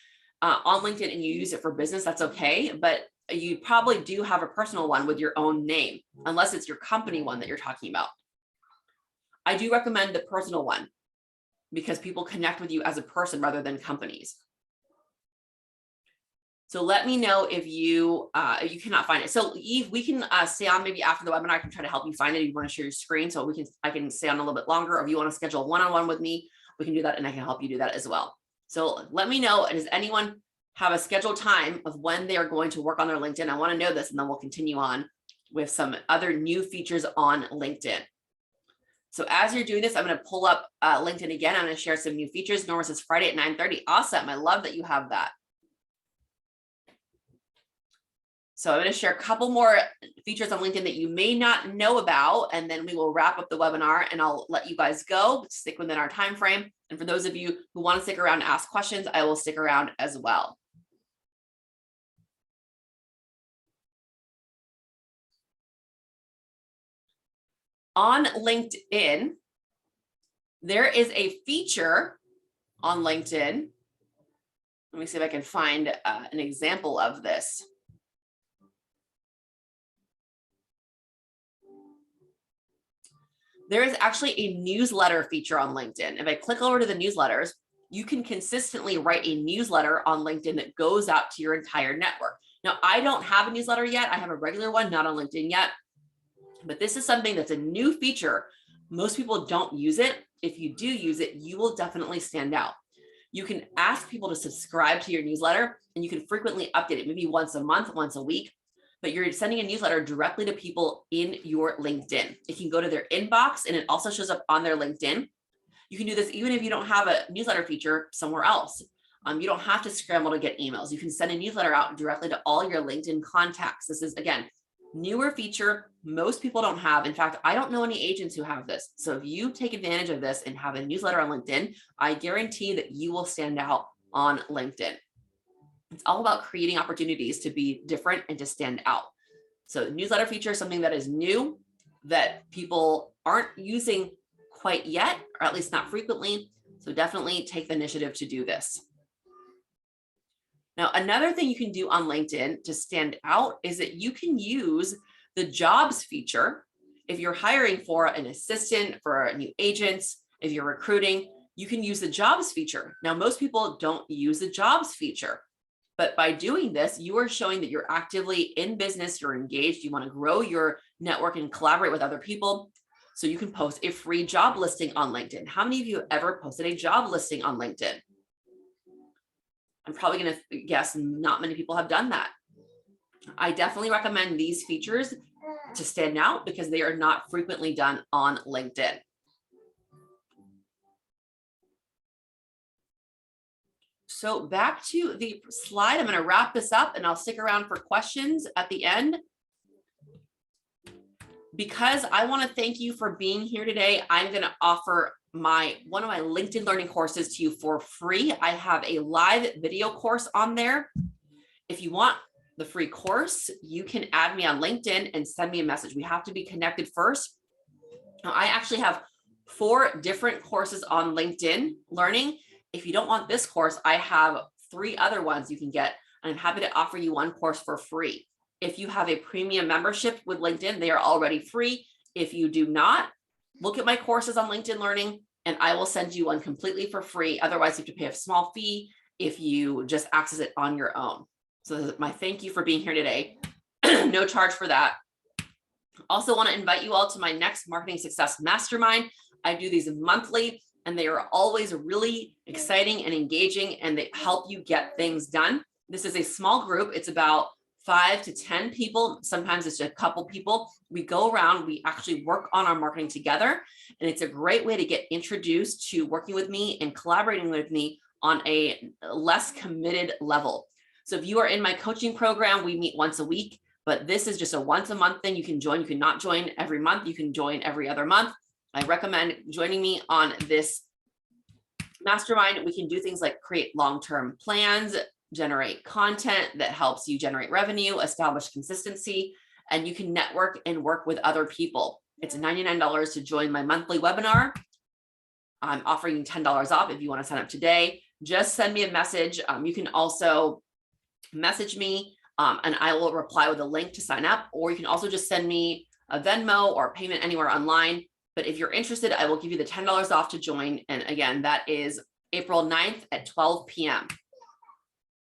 on LinkedIn and you use it for business, that's okay. But you probably do have a personal one with your own name, unless it's your company one that you're talking about. I do recommend the personal one because people connect with you as a person rather than companies. So let me know if you cannot find it. So Eve, we can stay on maybe after the webinar. I can try to help you find it if you want to share your screen. So I can stay on a little bit longer, or if you want to schedule one-on-one with me, we can do that and I can help you do that as well. So let me know, does anyone have a scheduled time of when they are going to work on their LinkedIn? I want to know this, and then we'll continue on with some other new features on LinkedIn. So as you're doing this, I'm going to pull up LinkedIn again. I'm going to share some new features. Norma says Friday at 9:30. Awesome. I love that you have that. So I'm going to share a couple more features on LinkedIn that you may not know about, and then we will wrap up the webinar and I'll let you guys go, but stick within our time frame. And for those of you who want to stick around and ask questions, I will stick around as well. On LinkedIn, there is a feature on LinkedIn. Let me see if I can find an example of this. There is actually a newsletter feature on LinkedIn. If I click over to the newsletters, you can consistently write a newsletter on LinkedIn that goes out to your entire network. Now, I don't have a newsletter yet. I have a regular one, not on LinkedIn yet, but this is something that's a new feature. Most people don't use it. If you do use it, you will definitely stand out. You can ask people to subscribe to your newsletter and you can frequently update it, maybe once a month, once a week. But you're sending a newsletter directly to people in your LinkedIn. It can go to their inbox and it also shows up on their LinkedIn. You can do this even if you don't have a newsletter feature somewhere else. You don't have to scramble to get emails. You can send a newsletter out directly to all your LinkedIn contacts. This is, again, newer feature most people don't have. In fact, I don't know any agents who have this. So if you take advantage of this and have a newsletter on LinkedIn, I guarantee that you will stand out on LinkedIn. It's all about creating opportunities to be different and to stand out. So newsletter feature is something that is new that people aren't using quite yet, or at least not frequently. So definitely take the initiative to do this. Now, another thing you can do on LinkedIn to stand out is that you can use the jobs feature. If you're hiring for an assistant, for new agents, if you're recruiting, you can use the jobs feature. Now, most people don't use the jobs feature. But by doing this, you are showing that you're actively in business, you're engaged, you want to grow your network and collaborate with other people. So you can post a free job listing on LinkedIn. How many of you have ever posted a job listing on LinkedIn? I'm probably going to guess not many people have done that. I definitely recommend these features to stand out because they are not frequently done on LinkedIn. So back to the slide, I'm going to wrap this up and I'll stick around for questions at the end. Because I want to thank you for being here today, I'm going to offer one of my LinkedIn learning courses to you for free. I have a live video course on there. If you want the free course, you can add me on LinkedIn and send me a message. We have to be connected first. Now, I actually have 4 different courses on LinkedIn learning. If you don't want this course, I have 3 other ones you can get, and I'm happy to offer you one course for free. If you have a premium membership with LinkedIn, they are already free. If you do not, look at my courses on LinkedIn Learning, and I will send you one completely for free. Otherwise, you have to pay a small fee if you just access it on your own. So this is my thank you for being here today. No charge for that. Also want to invite you all to my next Marketing Success Mastermind. I do these monthly, and they are always really exciting and engaging, and they help you get things done. This is a small group. It's about 5 to 10 people. Sometimes it's just a couple people. We go around, we actually work on our marketing together. And it's a great way to get introduced to working with me and collaborating with me on a less committed level. So if you are in my coaching program, we meet once a week, but this is just a once a month thing. You can join, you can not join every month. You can join every other month. I recommend joining me on this mastermind. We can do things like create long-term plans, generate content that helps you generate revenue, establish consistency, and you can network and work with other people. It's $99 to join my monthly webinar. I'm offering $10 off if you want to sign up today. Just send me a message. You can also message me and I will reply with a link to sign up, or you can also just send me a Venmo or payment anywhere online. But if you're interested, I will give you the $10 off to join. And again, that is April 9th at 12 p.m.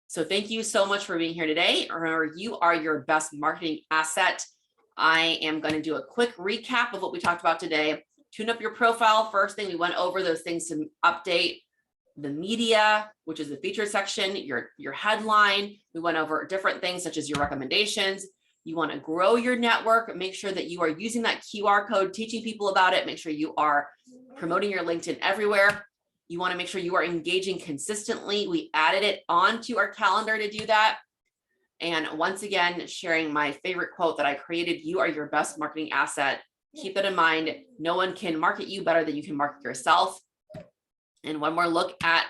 So thank you so much for being here today. Remember, you are your best marketing asset. I am going to do a quick recap of what we talked about today. Tune up your profile. First thing, we went over those things to update the media, which is the featured section, your headline. We went over different things such as your recommendations. You want to grow your network. Make sure that you are using that QR code, teaching people about it. Make sure you are promoting your LinkedIn everywhere. You want to make sure you are engaging consistently. We added it onto our calendar to do that. And once again, sharing my favorite quote that I created, you are your best marketing asset. Keep that in mind. No one can market you better than you can market yourself. And one more look at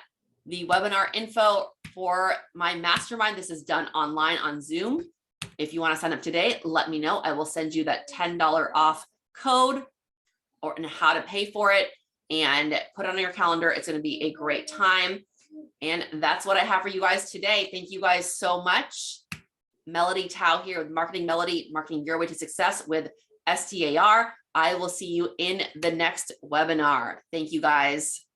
the webinar info for my mastermind. This is done online on Zoom. If you want to sign up today, let me know. I will send you that $10 off code and how to pay for it, and put it on your calendar. It's going to be a great time. And that's what I have for you guys today. Thank you guys so much. Melody Tao here with Marketing Melody, Marketing Your Way to Success with SDAR. I will see you in the next webinar. Thank you guys.